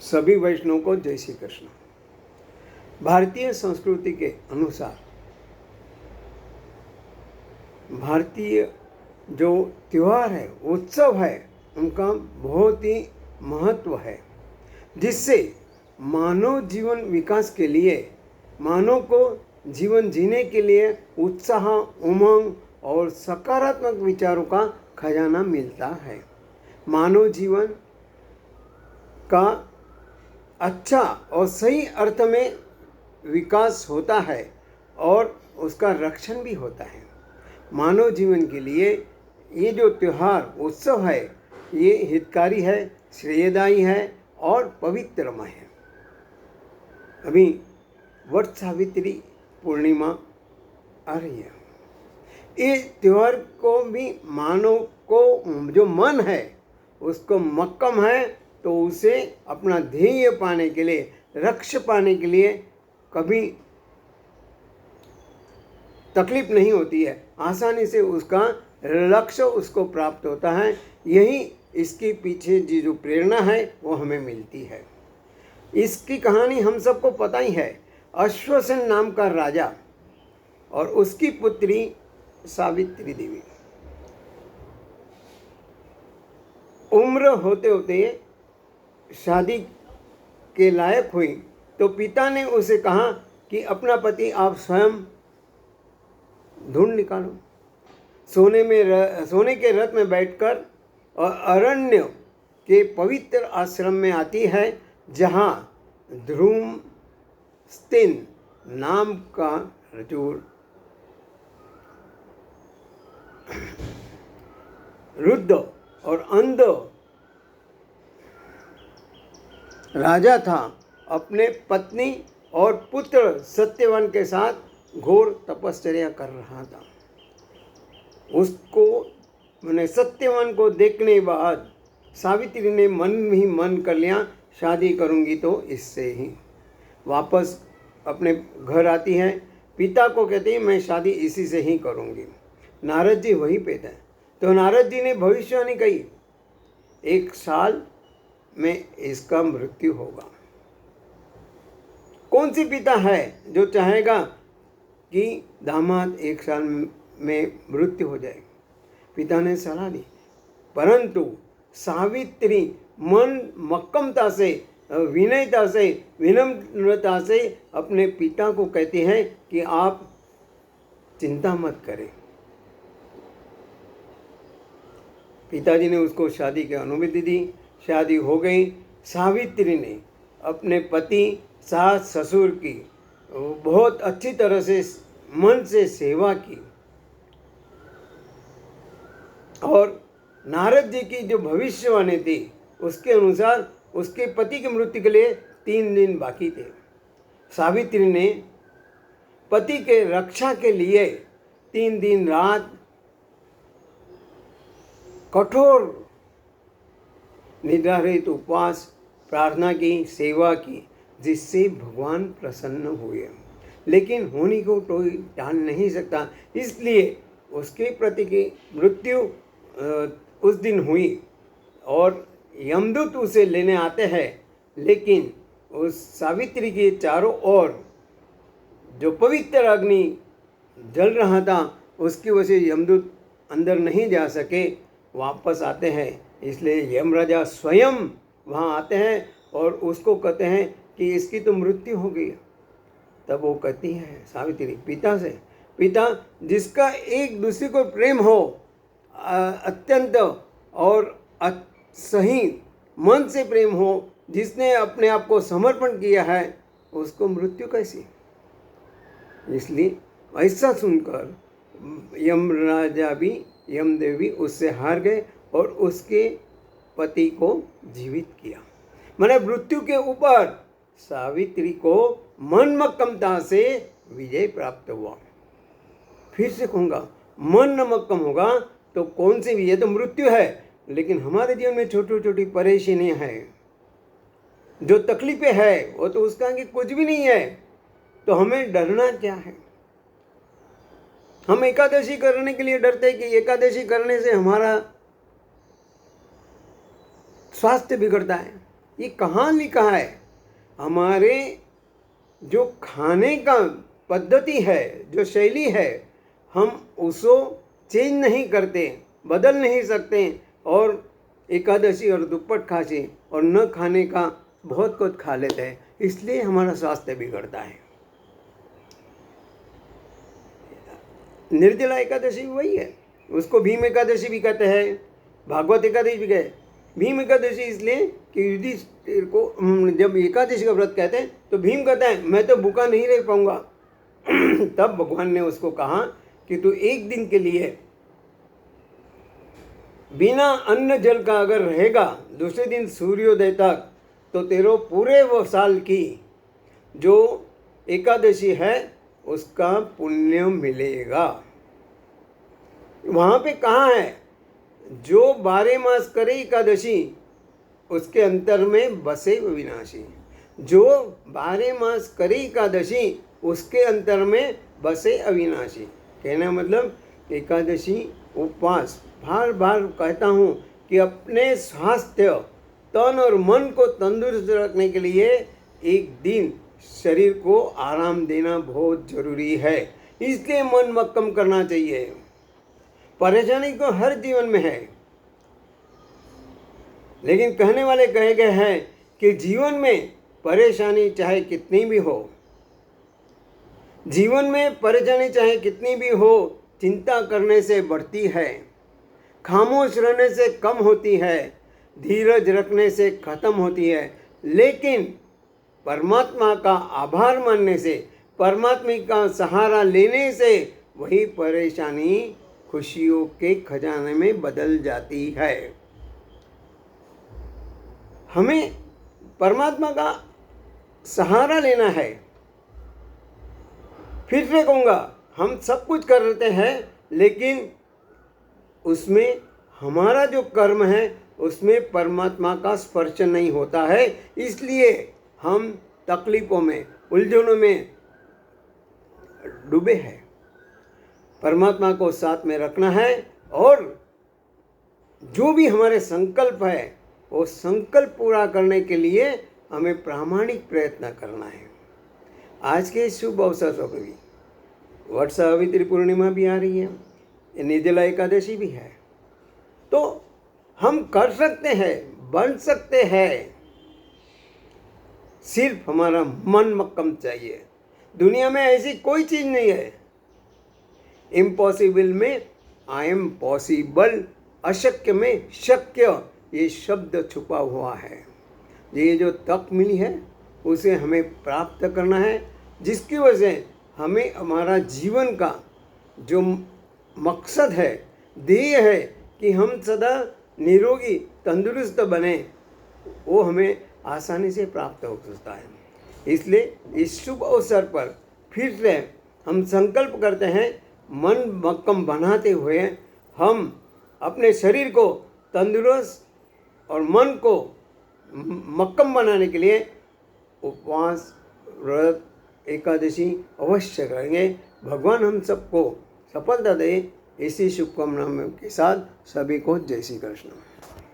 सभी वैष्णव को जय श्री कृष्ण। भारतीय संस्कृति के अनुसार भारतीय जो त्यौहार है, उत्सव है, उनका बहुत ही महत्व है, जिससे मानव जीवन विकास के लिए, मानव को जीवन जीने के लिए उत्साह, उमंग और सकारात्मक विचारों का खजाना मिलता है। मानव जीवन का अच्छा और सही अर्थ में विकास होता है और उसका रक्षण भी होता है। मानव जीवन के लिए ये जो त्यौहार उत्सव है, ये हितकारी है, श्रेयदायी है और पवित्रमय है। अभी वट सावित्री पूर्णिमा आ रही है। ये त्यौहार को भी मानव को जो मन है उसको मक्कम है, तो उसे अपना ध्येय पाने के लिए, लक्ष्य पाने के लिए कभी तकलीफ नहीं होती है, आसानी से उसका लक्ष्य उसको प्राप्त होता है। यही इसके पीछे जो प्रेरणा है वो हमें मिलती है। इसकी कहानी हम सबको पता ही है। अश्वसेन नाम का राजा और उसकी पुत्री सावित्री देवी उम्र होते होते शादी के लायक हुई, तो पिता ने उसे कहा कि अपना पति आप स्वयं ढूंढ निकालो। सोने के रथ में बैठकर और अरण्य के पवित्र आश्रम में आती है, जहाँ ध्रुमस्तिन नाम का रुद्ध और अंध राजा था, अपने पत्नी और पुत्र सत्यवान के साथ घोर तपश्चर्या कर रहा था। उसको मैंने सत्यवान को देखने बाद सावित्री ने मन ही मन कर लिया, शादी करूंगी तो इससे ही। वापस अपने घर आती है, पिता को कहती है मैं शादी इसी से ही करूंगी। नारद जी वहीं पे थे, तो नारद जी ने भविष्यवाणी कही, 1 साल में इसका मृत्यु होगा। कौन सी पिता है जो चाहेगा कि दामाद 1 साल में मृत्यु हो जाए? पिता ने सलाह दी, परंतु सावित्री मन मक्कमता से, विनयता से, विनम्रता से अपने पिता को कहती है कि आप चिंता मत करें। पिताजी ने उसको शादी की अनुमति दी। शादी हो गई। सावित्री ने अपने पति, सास, ससुर की बहुत अच्छी तरह से मन से सेवा की और नारद जी की जो भविष्यवाणी थी उसके अनुसार उसके पति की मृत्यु के लिए 3 दिन बाकी थे। सावित्री ने पति के रक्षा के लिए 3 दिन रात कठोर निद्रा रहित उपवास, प्रार्थना की, सेवा की, जिससे भगवान प्रसन्न हुए। लेकिन होनी को कोई टाल नहीं सकता, इसलिए उसके पति की मृत्यु उस दिन हुई और यमदूत उसे लेने आते हैं। लेकिन उस सावित्री के चारों ओर जो पवित्र अग्नि जल रहा था, उसकी वजह से यमदूत अंदर नहीं जा सके, वापस आते हैं। इसलिए यमराजा स्वयं वहाँ आते हैं और उसको कहते हैं कि इसकी तो मृत्यु हो गई। तब वो कहती है सावित्री पिता से, पिता जिसका एक दूसरे को प्रेम हो, अत्यंत और सही मन से प्रेम हो, जिसने अपने आप को समर्पण किया है, उसको मृत्यु कैसी? इसलिए ऐसा सुनकर यमराजा भी, यमदेव भी उससे हार गए और उसके पति को जीवित किया। मैंने मृत्यु के ऊपर सावित्री को मन मक्कमता से विजय प्राप्त हुआ। फिर से कहूँगा, मन न मक्कम होगा तो कौन सी भी, ये तो मृत्यु है, लेकिन हमारे जीवन में छोटी छोटी परेशानियां हैं, जो तकलीफें हैं, वो तो उसका आगे कुछ भी नहीं है। तो हमें डरना क्या है? हम एकादशी करने के लिए डरते हैं कि एकादशी करने से हमारा स्वास्थ्य बिगड़ता है, ये कहाँ लिखा है? हमारे जो खाने का पद्धति है, जो शैली है, हम उसको चेंज नहीं करते, बदल नहीं सकते, और एकादशी और दुप्पट खांसी और न खाने का बहुत कुछ खा लेते हैं, इसलिए हमारा स्वास्थ्य बिगड़ता है। निर्जला एकादशी वही है, उसको भीम एकादशी भी कहते हैं, भागवत एकादशी भी कहते हैं। भीम एकादशी इसलिए कि युधिष्ठिर को जब एकादशी का व्रत कहते हैं तो भीम कहता है मैं तो भूखा नहीं रह पाऊंगा। तब भगवान ने उसको कहा कि तू एक दिन के लिए बिना अन्न जल का अगर रहेगा दूसरे दिन सूर्योदय तक, तो तेरे पूरे वो साल की जो एकादशी है उसका पुण्य मिलेगा। वहाँ पे कहाँ है? जो 12 मास करे एकादशी उसके अंतर में बसे अविनाशी। जो 12 मास करे एकादशी उसके अंतर में बसे अविनाशी। कहना मतलब एकादशी उपवास, बार बार कहता हूँ कि अपने स्वास्थ्य, तन और मन को तंदुरुस्त रखने के लिए एक दिन शरीर को आराम देना बहुत जरूरी है। इसलिए मन मक्कम करना चाहिए। परेशानी तो हर जीवन में है, लेकिन कहने वाले कहे गए हैं कि जीवन में परेशानी चाहे कितनी भी हो, जीवन में परेशानी चाहे कितनी भी हो, चिंता करने से बढ़ती है, खामोश रहने से कम होती है, धीरज रखने से खत्म होती है। लेकिन परमात्मा का आभार मानने से, परमात्मा का सहारा लेने से वही परेशानी खुशियों के खजाने में बदल जाती है। हमें परमात्मा का सहारा लेना है। फिर से कहूँगा, हम सब कुछ कर रहे हैं, लेकिन उसमें हमारा जो कर्म है उसमें परमात्मा का स्पर्श नहीं होता है। इसलिए हम तकलीफ़ों में, उलझनों में डूबे हैं। परमात्मा को साथ में रखना है, और जो भी हमारे संकल्प है वो संकल्प पूरा करने के लिए हमें प्रामाणिक प्रयत्न करना है। आज के शुभ अवसर पर भी वट सावित्री पूर्णिमा भी आ रही है, निर्जला एकादशी भी है, तो हम कर सकते हैं, बन सकते हैं। सिर्फ हमारा मन मक्कम चाहिए। दुनिया में ऐसी कोई चीज़ नहीं है। इम्पॉसिबल में आई एम पॉसिबल, अशक्य में शक्य, ये शब्द छुपा हुआ है। ये जो तक मिली है उसे हमें प्राप्त करना है, जिसकी वजह से हमें हमारा जीवन का जो मकसद है, ध्येय है कि हम सदा निरोगी तंदुरुस्त बने, वो हमें आसानी से प्राप्त हो सकता है। इसलिए इस शुभ अवसर पर फिर से हम संकल्प करते हैं, मन मक्कम बनाते हुए हम अपने शरीर को तंदुरुस्त और मन को मक्कम बनाने के लिए उपवास, व्रत, एकादशी अवश्य करेंगे। भगवान हम सबको सफलता दे। इसी शुभकामनाओं के साथ सभी को जय श्री कृष्ण।